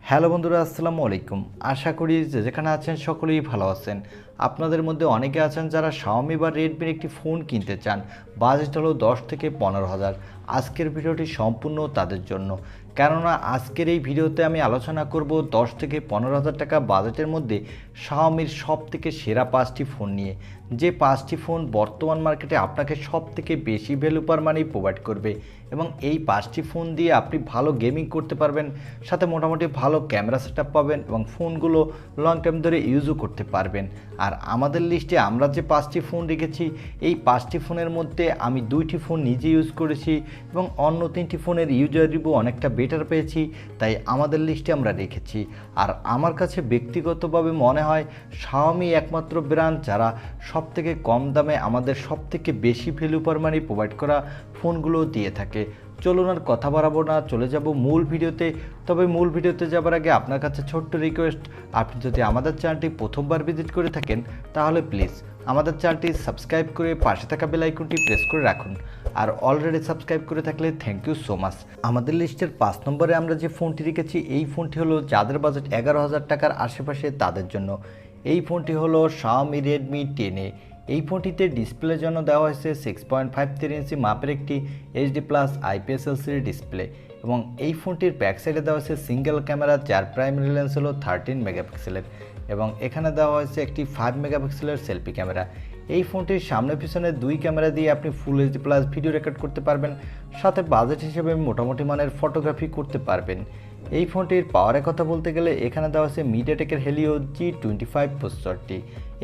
Hello বন্ধুরা, আসসালামু আলাইকুম। আশা করি যে যেখানে আছেন সকলেই ভালো আছেন। আপনাদের মধ্যে অনেকে আছেন যারা Xiaomi বা Redmi একটি ফোন কিনতে চান। বাজেট হলো 10 থেকে 15,000। আজকের ভিডিওটি সম্পূর্ণ তাদের জন্য। কেননা আজকের এই ভিডিওতে আমি আলোচনা করব 10 থেকে 15,000 টাকা বাজেটের মধ্যে Xiaomiর সবথেকে সেরা 5টি ফোন নিয়ে। যে 5টি ফোন বর্তমান মার্কেটে আপনাকে সবথেকে বেশি ভ্যালু পার মানি প্রোভাইড করবে এবং এই 5টি ফোন দিয়ে আপনি ভালো গেমিং করতে পারবেন, সাথে মোটামুটি ভালো ক্যামেরা সেটআপ পাবেন এবং ফোনগুলো লং টাইম ধরে ইউজও করতে পারবেন। আর আমাদের লিস্টে আমরা যে 5টি ফোন রেখেছি, এই 5টি ফোনের মধ্যে আমি 2টি ফোন নিজে ইউজ করেছি এবং অন্য 3টি ফোনের ইউজার রিভিউ অনেকটা বেটার পেয়েছি, তাই আমাদের লিস্টে আমরা রেখেছি। আর আমার কাছে ব্যক্তিগতভাবে মনে হয় Xiaomi একমাত্র ব্র্যান্ড যারা সবথেকে কম দামে আমাদের সবথেকে বেশি ভ্যালু পার মানি প্রোভাইড করা ফোনগুলো দিয়ে থাকে। চলুন আর কথা বাড়াবো না, চলে যাব মূল ভিডিওতে। তবে মূল ভিডিওতে যাবার আগে আপনার কাছে ছোট্ট রিকোয়েস্ট, আপনি যদি আমাদের চ্যানেলটি প্রথমবার ভিজিট করে থাকেন তাহলে প্লিজ আমাদের চ্যানেলটি সাবস্ক্রাইব করে পাশে থাকা বেল আইকনটি প্রেস করে রাখুন। আর অলরেডি সাবস্ক্রাইব করে থাকলে থ্যাংক ইউ সো মাচ। আমাদের লিস্টের 5 নম্বরে আমরা যে ফোনটি রেখেছি, এই ফোনটি হলো যাদের বাজেট 11,000 টাকার আশেপাশে তাদের জন্য। এই ফোনটি হলো Xiaomi Redmi 10A। এই ফোনটিতে ডিসপ্লের জন্য দেওয়া হয়েছে 6.53 ইঞ্চি মাপের একটি HD+ IPS LCD ডিসপ্লে এবং এই ফোনটির ব্যাক সাইডে দেওয়া হয়েছে সিঙ্গেল ক্যামেরা, যার প্রাইমারি লেন্স হলো 13 মেগাপিক্সেলের এবং এখানে দেওয়া হয়েছে একটি 5 মেগাপিক্সেলের সেলফি ক্যামেরা। এই ফোনটির সামনে পিছনে 2 ক্যামেরা দিয়ে আপনি ফুল HD+ ভিডিও রেকর্ড করতে পারবেন, সাথে বাজেট হিসেবে মোটামুটি মানের ফটোগ্রাফি করতে পারবেন। এই ফোনটির পাওয়ারের কথা বলতে গেলে এখানে দেওয়া আছে মিডিয়াটেকের হেলিও G25 প্রসেসরটি।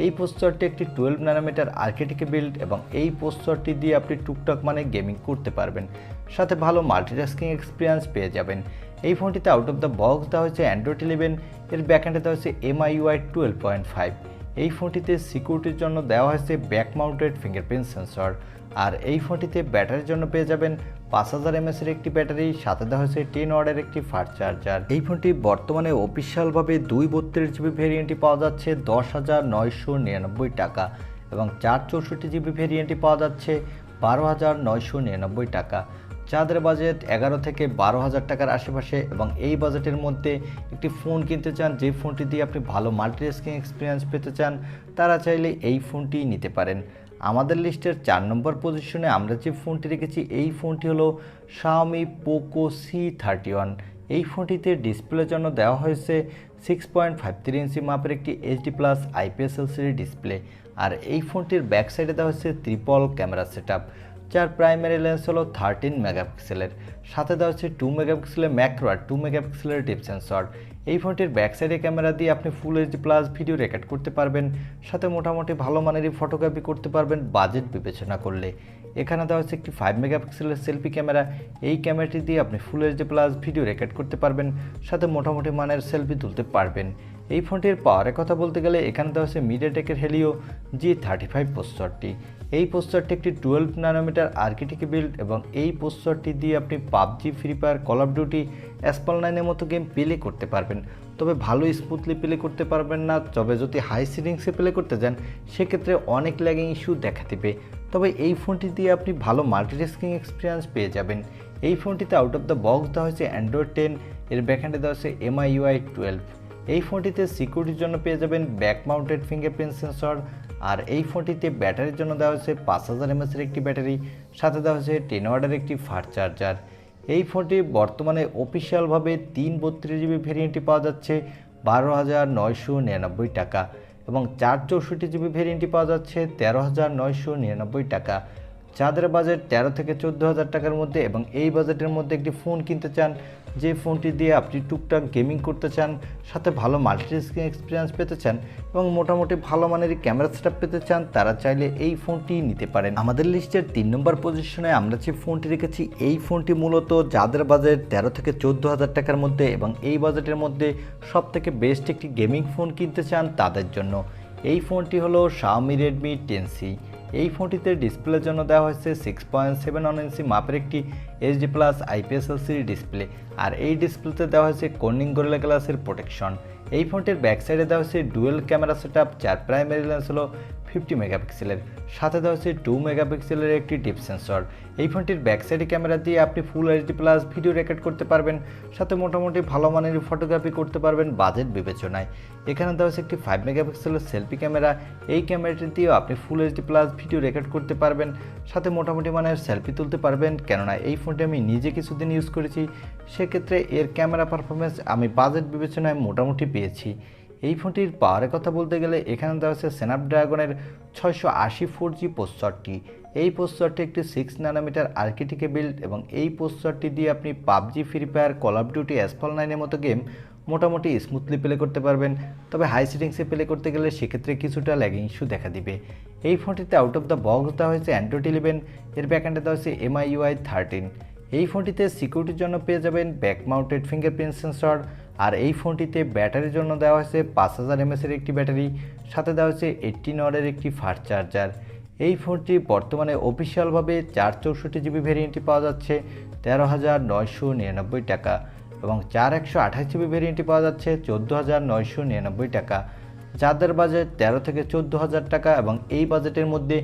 এই প্রসেসরটি একটি 12 ন্যানোমিটার আর্কিটেক্টে বিল্ড এবং এই প্রসেসরটি দিয়ে আপনি টুকটাক মানে গেমিং করতে পারবেন, সাথে ভালো মাল্টিটাস্কিং এক্সপিরিয়েন্স পেয়ে যাবেন। এই ফোনটিতে আউট অফ দ্য বক্স দেওয়া হয়েছে Android 11, এর ব্যাকএন্ডে দেওয়া হয়েছে MIUI 12.5। এই ফোনটিতে সিকিউরিটির জন্য দেওয়া হয়েছে ব্যাক মাউন্টেড ফিঙ্গারপ্রিন্ট সেন্সর। আর এই ফোনটিতে ব্যাটারির জন্য পেয়ে যাবেন 5000 mAh এর একটি ব্যাটারি, সাথে দেওয়া হয়েছে 10 ওয়াটের একটি ফাস্ট চার্জার। এই ফোনটি বর্তমানে অফিসিয়ালভাবে 232GB ভেরিয়েন্টটি পাওয়া যাচ্ছে 10,999 টাকা এবং 464GB ভেরিয়েন্টটি পাওয়া যাচ্ছে 12,999 টাকা। যাদের বাজেট 11 থেকে 12,000 টাকার আশেপাশে এবং এই বাজেটের মধ্যে একটি ফোন কিনতে চান, যে ফোনটি দিয়ে আপনি ভালো মাল্টিটাস্কিং এক্সপিরিয়েন্স পেতে চান, তারা চাইলে এই ফোনটি নিতে পারেন। আমাদের লিস্টের 4 নম্বর পজিশনে আমরা যে ফোনটি রেখেছি, এই ফোনটি হলো Xiaomi Poco C31। এই ফোনটিতে ডিসপ্লের জন্য দেওয়া হয়েছে 6.53 ইঞ্চি মাপের একটি HD+ IPS LCD ডিসপ্লে। আর এই ফোনটির ব্যাক সাইডে দেওয়া হয়েছে ট্রিপল ক্যামেরা সেটআপ, যার প্রাইমারি লেন্স হলো 13 মেগাপিক্সেলের, সাথে দেওয়া হচ্ছে 2 মেগাপিক্সেলের ম্যাক্রো আর 2 মেগাপিক্সেলের ডিপ সেন্সর। এই ফোনটির ব্যাক সাইডে ক্যামেরা দিয়ে আপনি ফুল HD+ ভিডিও রেকর্ড করতে পারবেন, সাথে মোটামুটি ভালো মানেরই ফটোগ্রাফি করতে পারবেন বাজেট বিবেচনা করলে। এখানে দেওয়া হচ্ছে একটি 5 মেগাপিক্সেলের সেলফি ক্যামেরা। এই ক্যামেরাটি দিয়ে আপনি ফুল HD+ ভিডিও রেকর্ড করতে পারবেন, সাথে মোটামুটি মানের সেলফি তুলতে পারবেন। এই ফোনটির পাওয়ারের কথা বলতে গেলে এখানে দেওয়া হচ্ছে মিডিয়াটেকের হেলিও G35 প্রসেসরটি। এই প্রসেসরটি একটি 12 ন্যানোমিটার আর্কিটেক্টে বিল্ড এবং এই প্রসেসরটি দিয়ে আপনি PUBG, free fire, call of duty, Asphalt 9-এর মতো গেম প্লে করতে পারবেন। তবে ভালো স্মুথলি প্লে করতে পারবেন না, তবে যদি হাই সেটিংসে প্লে করতে যান সেক্ষেত্রে অনেক ল্যাগিং ইস্যু দেখা দেবে। তবে এই ফোনটি দিয়ে আপনি ভালো মাল্টিটাস্কিং এক্সপিরিয়েন্স পেয়ে যাবেন। এই ফোনটিতে আউট অফ দ্য বক্স দেওয়া হয়েছে Android 10, এর ব্যাকএন্ডে দেওয়া হয়েছে MIUI 12। এই ফোনটিতে সিকিউরিটির জন্য পেয়ে যাবেন ব্যাক মাউন্টেড ফিঙ্গারপ্রিন্ট সেন্সর। আর এই ফোনটিতে ব্যাটারির জন্য দেওয়া হয়েছে 5000 mAh এর একটি ব্যাটারি, সাথে দেওয়া হয়েছে 10 ওয়াটের একটি ফাস্ট চার্জার। এই ফোনটি বর্তমানে অফিসিয়ালভাবে 332GB ভেরিয়েন্টটি পাওয়া যাচ্ছে 12,999 টাকা এবং 464GB ভেরিয়েন্টটি পাওয়া যাচ্ছে 13,999 টাকা। যাদের বাজেট 13 থেকে 14,000 টাকার মধ্যে এবং এই বাজেটের মধ্যে একটি ফোন কিনতে চান, যে ফোনটি দিয়ে আপনি টুকটাক গেমিং করতে চান, সাথে ভালো মাল্টিটাস্কিং এক্সপিরিয়েন্স পেতে চান এবং মোটামুটি ভালো মানের ক্যামেরা সেটআপ পেতে চান, তারা চাইলে এই ফোনটি নিতে পারেন। আমাদের লিস্টের 3 নম্বর পজিশনে আমরা যে ফোনটি রেখেছি, এই ফোনটি মূলত যাদের বাজেট 13 থেকে 14,000 টাকার মধ্যে এবং এই বাজেটের মধ্যে সবথেকে বেস্ট একটি গেমিং ফোন কিনতে চান, তাদের জন্য। এই ফোনটি হলো Xiaomi Redmi 10C। এই ফোনটিতে ডিসপ্লের জন্য দেওয়া হয়েছে 6.71 ইঞ্চি মাপের একটি HD+ IPS LCD ডিসপ্লে। আর এই ডিসপ্লেতে দেওয়া হয়েছে কর্নিং গরিলা গ্লাসের প্রোটেকশন। এই ফোনটির ব্যাক সাইডে দেওয়া হয়েছে ডুয়েল ক্যামেরা সেটআপ, যার প্রাইমারি লেন্স হলো 50 মেগাপিক্সেলের, সাথে দেওয়া হচ্ছে 2 মেগাপিক্সেলের একটি ডিপ সেন্সর। এই ফোনটির ব্যাক সাইডে ক্যামেরা দিয়ে আপনি full HD plus video record করতে পারবেন, সাথে মোটামুটি ভালো মানের ফটোগ্রাফি করতে পারবেন বাজেট বিবেচনায়। এখানে দেওয়া হচ্ছে একটি 5 মেগাপিক্সেলের সেলফি ক্যামেরা। এই ক্যামেরাটি দিয়েও আপনি full HD plus video record করতে পারবেন, সাথে মোটামুটি মানের সেলফি তুলতে পারবেন। কেননা এই ফোনটি আমি নিজে কিছুদিন ইউজ করেছি, সেক্ষেত্রে এর ক্যামেরা পারফরমেন্স আমি বাজেট বিবেচনায় মোটামুটি পেয়েছি। এই ফোনটির পাওয়ারের কথা বলতে গেলে এখানে দেওয়া হচ্ছে স্ন্যাপড্রাগনের 680 4G প্রসেসরটি। এই প্রসেসরটি একটি 6 ন্যানোমিটার আর্কিটেকে বিল্ড এবং এই প্রসেসরটি দিয়ে আপনি PUBG, free fire, call of duty, Asphalt 9-এর মতো গেম মোটামুটি স্মুথলি প্লে করতে পারবেন। তবে হাই সেটিংসে প্লে করতে গেলে সেক্ষেত্রে কিছুটা ল্যাগিং ইস্যু দেখা দিবে। এই ফোনটিতে আউট অফ দ্য বক্স দেওয়া হয়েছে অ্যান্ড্রয়েড 11, এর ব্যাকএন্ডে দেওয়া হয়েছে MIUI 13। এই ফোনটিতে সিকিউরিটির জন্য পেয়ে যাবেন ব্যাক মাউন্টেড ফিঙ্গারপ্রিন্ট সেন্সর। আর এই ফোনটিতে ব্যাটারির জন্য দেওয়া হয়েছে 5000 mAh এর একটি ব্যাটারি, সাথে দেওয়া হয়েছে 18 ওয়াটের একটি ফাস্ট চার্জার। এই ফোনটি বর্তমানে অফিসিয়ালভাবে 464GB ভেরিয়েন্টটি পাওয়া যাচ্ছে 13,999 টাকা এবং 4128GB ভেরিয়েন্টটি পাওয়া যাচ্ছে 14,999 টাকা। যাদের বাজেট 13 থেকে 14,000 টাকা এবং এই বাজেটের মধ্যে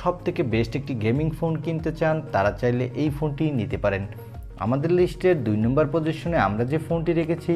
সবথেকে বেস্ট একটি গেমিং ফোন কিনতে চান, তারা চাইলে এই ফোনটি নিতে পারেন। আমাদের লিস্টের 2 নম্বর পজিশনে আমরা যে ফোনটি রেখেছি,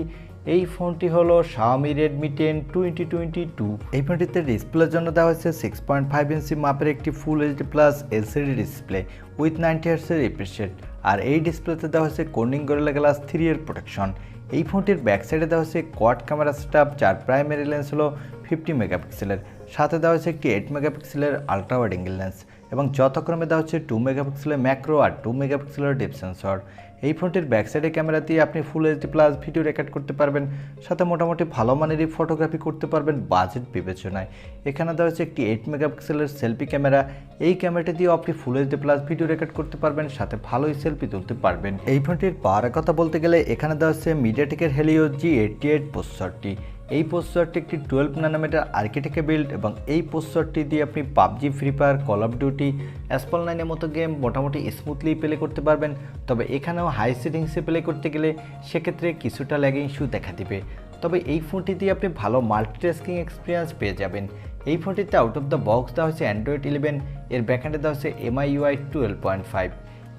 এই ফোনটি হলো Xiaomi Redmi 10 2022। এই ফোনটিতে ডিসপ্লের জন্য দেওয়া হয়েছে 6.5 ইঞ্চি মাপের একটি full HD plus LCD display with 90 Hz এর রিফ্রেশ রেট। আর এই ডিসপ্লেতে দেওয়া হয়েছে Corning Gorilla Glass 3 এর প্রোটেকশন। এই ফোনটির ব্যাক সাইডে দেওয়া হয়েছে কোয়াড ক্যামেরা সেটআপ, যার প্রাইমারি লেন্স হলো 50 মেগাপিক্সেলের, সাথে দেওয়া হয়েছে একটি 8 মেগাপিক্সেলের আলট্রা ওয়াইড অ্যাঙ্গেল লেন্স এবং যথাক্রমে দেওয়া হচ্ছে 2 মেগাপিক্সেলের ম্যাক্রো আর 2 মেগাপিক্সেলের ডিপ সেন্সর। এই ফোনটির ব্যাক সাইডে ক্যামেরা দিয়ে আপনি full HD plus video record করতে পারবেন, সাথে মোটামুটি ভালো মানেরই ফটোগ্রাফি করতে পারবেন বাজেট বিবেচনায়। এখানে দেওয়া হচ্ছে একটি 8 মেগাপিক্সেলের সেলফি ক্যামেরা। এই ক্যামেরাটি দিয়ে আপনি full HD plus video record করতে পারবেন, সাথে ভালোই সেলফি তুলতে পারবেন। এই ফোনটির পাওয়ারের কথা বলতে গেলে এখানে দেওয়া হচ্ছে মিডিয়াটেকের হেলিও G88 প্রসেসরটি। এই প্রসেসরটি একটি 12 ন্যানোমিটার আর্কিটেকে বিল্ড এবং এই প্রসেসরটি দিয়ে আপনি PUBG, free fire, call of duty, Asphalt 9-এর মতো গেম মোটামুটি স্মুথলি প্লে করতে পারবেন। তবে এখানেও হাই সেটিংসে প্লে করতে গেলে সেক্ষেত্রে কিছুটা ল্যাগিং ইস্যু দেখা দিবে। তবে এই ফোনটি দিয়ে আপনি ভালো মাল্টিটাস্কিং এক্সপিরিয়েন্স পেয়ে যাবেন। এই ফোনটিতে আউট অফ দ্য বক্স দেওয়া হয়েছে অ্যান্ড্রয়েড 11, এর ব্যাকএন্ডে দেওয়া হয়েছে MIUI 12.5।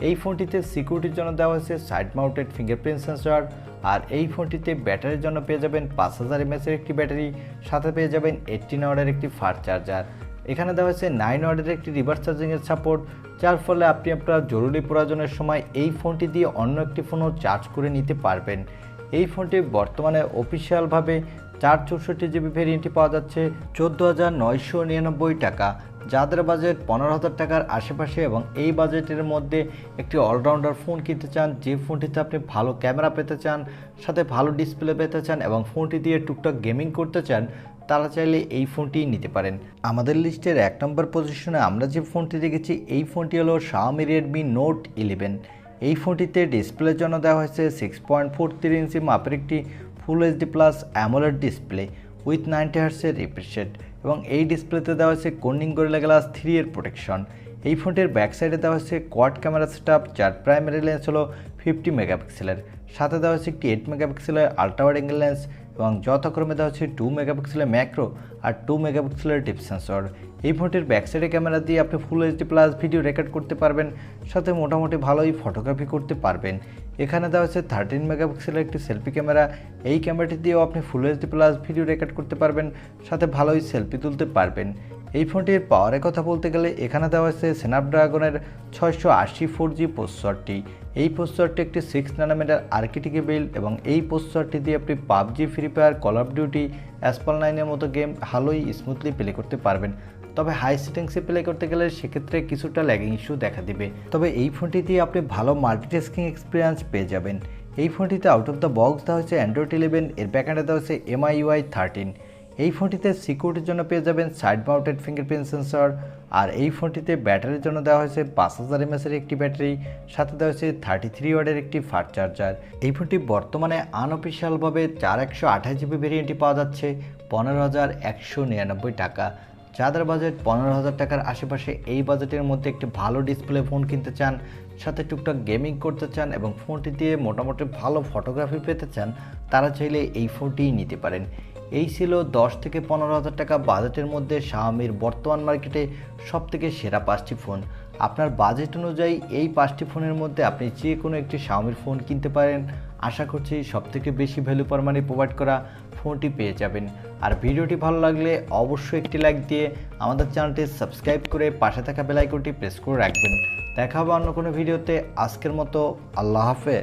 এই ফোনটিতে সিকিউরিটির জন্য দেওয়া হয়েছে সাইড মাউন্টেড ফিঙ্গারপ্রিন্ট সেন্সর। আর এই ফোনটিতে ব্যাটারির জন্য পেয়ে যাবেন 5000 mAh এর একটি ব্যাটারি, সাথে পেয়ে যাবেন 18 ওয়াটের একটি ফাস্ট চার্জার। এখানে দেওয়া হয়েছে 9 ওয়াটের একটি রিভার্স চার্জিংয়ের সাপোর্ট, যার ফলে আপনি আপনার জরুরি প্রয়োজনের সময় এই ফোনটি দিয়ে অন্য একটি ফোনও চার্জ করে নিতে পারবেন। এই ফোনটি বর্তমানে অফিসিয়ালভাবে 464GB ভেরিয়েন্টটি পাওয়া যাচ্ছে 14,999 টাকা। যাদের বাজেট 15,000 টাকার আশেপাশে এবং এই বাজেটের মধ্যে একটি অলরাউন্ডার ফোন কিনতে চান, যে ফোনটিতে আপনি ভালো ক্যামেরা পেতে চান, সাথে ভালো ডিসপ্লে পেতে চান এবং ফোনটি দিয়ে টুকটাক গেমিং করতে চান, তারা চাইলে এই ফোনটি নিতে পারেন। আমাদের লিস্টের 1 নম্বর পজিশনে আমরা যে ফোনটি রেখেছি, এই ফোনটি হলো Xiaomi Redmi Note 11। এই ফোনটিতে ডিসপ্লের জন্য দেওয়া হয়েছে 6.43 ইঞ্চি মাপের একটি full HD plus AMOLED display with 90 Hz এর রিফ্রেশ রেট এবং এই ডিসপ্লেতে দেওয়া হয়েছে Corning Gorilla Glass 3 এর প্রোটেকশন। এই ফোনটির ব্যাক সাইডে দেওয়া হয়েছে কোয়াড ক্যামেরা সেটআপ, যার প্রাইমারি লেন্স হলো 50 মেগাপিক্সেলের, সাথে দেওয়া হয়েছে একটি 8 মেগাপিক্সেলের আলট্রা ওয়াইড অ্যাঙ্গেল লেন্স এবং যথাক্রমে দেওয়া হচ্ছে 2 মেগাপিক্সেলের ম্যাক্রো আর 2 মেগাপিক্সেলের ডিপ সেন্সর। এই ফোনটির ব্যাক সাইডে ক্যামেরা দিয়ে আপনি full HD plus video record করতে পারবেন, সাথে মোটামুটি ভালোই ফটোগ্রাফি করতে পারবেন। এখানে দেওয়া হচ্ছে 13 মেগাপিক্সেলের একটি সেলফি ক্যামেরা। এই ক্যামেরাটি দিয়েও আপনি full HD plus video record করতে পারবেন, সাথে ভালোই সেলফি তুলতে পারবেন। এই ফোনটির পাওয়ারের কথা বলতে গেলে এখানে দেওয়া হয়েছে স্ন্যাপড্রাগনের 680 4G প্রসেসরটি। এই প্রসেসরটি একটি 6 ন্যানোমিটার আর্কিটেকে বিল্ড এবং এই প্রসেসরটি দিয়ে আপনি PUBG, free fire, call of duty, Asphalt 9-এর মতো গেম ভালোই স্মুথলি প্লে করতে পারবেন। তবে হাই সেটিংসে প্লে করতে গেলে সেক্ষেত্রে কিছুটা ল্যাগিং ইস্যু দেখা দিবে। তবে এই ফোনটি দিয়ে আপনি ভালো মাল্টিটাস্কিং এক্সপিরিয়েন্স পেয়ে যাবেন। এই ফোনটিতে আউট অফ দ্য বক্স দেওয়া হয়েছে অ্যান্ড্রয়েড 11, এর ব্যাকএন্ডে দেওয়া হয়েছে MIUI 13। এই ফোনটিতে সিকিউরিটির জন্য পেয়ে যাবেন সাইড মাউন্টেড ফিঙ্গারপ্রিন্ট সেন্সর। আর এই ফোনটিতে ব্যাটারির জন্য দেওয়া হয়েছে 5000 mAh এর একটি ব্যাটারি, সাথে দেওয়া হয়েছে 33 ওয়াটের একটি ফাস্ট চার্জার। এই ফোনটি বর্তমানে আনঅফিসিয়ালভাবে 4128GB ভেরিয়েন্টটি পাওয়া যাচ্ছে 15,199 টাকা। যাদের বাজেট 15,000 টাকার আশেপাশে এই বাজেটের মধ্যে একটি ভালো ডিসপ্লে ফোন কিনতে চান, সাথে টুকটাক গেমিং করতে চান এবং ফোনটি দিয়ে মোটামুটি ভালো ফটোগ্রাফি পেতে চান, তারা চাইলে এই ফোনটিই নিতে পারেন। এই ছিল 10 থেকে 15,000 টাকা বাজেটের মধ্যে শাওমির বর্তমান মার্কেটে সবথেকে সেরা 5টি ফোন। আপনার বাজেট অনুযায়ী এই 5টি ফোনের মধ্যে আপনি যে কোনো একটি শাওমির ফোন কিনতে পারেন। আশা করছি সবথেকে বেশি ভ্যালু ফর মানি প্রোভাইড করা ফোনটি পেয়ে যাবেন। আর ভিডিওটি ভালো লাগলে অবশ্যই একটি লাইক দিয়ে আমাদের চ্যানেলটি সাবস্ক্রাইব করে পাশে থাকা বেল আইকনটি প্রেস করে রাখবেন। দেখা হবে অন্য কোনো ভিডিওতে। আজকের মতো আল্লাহ হাফেজ।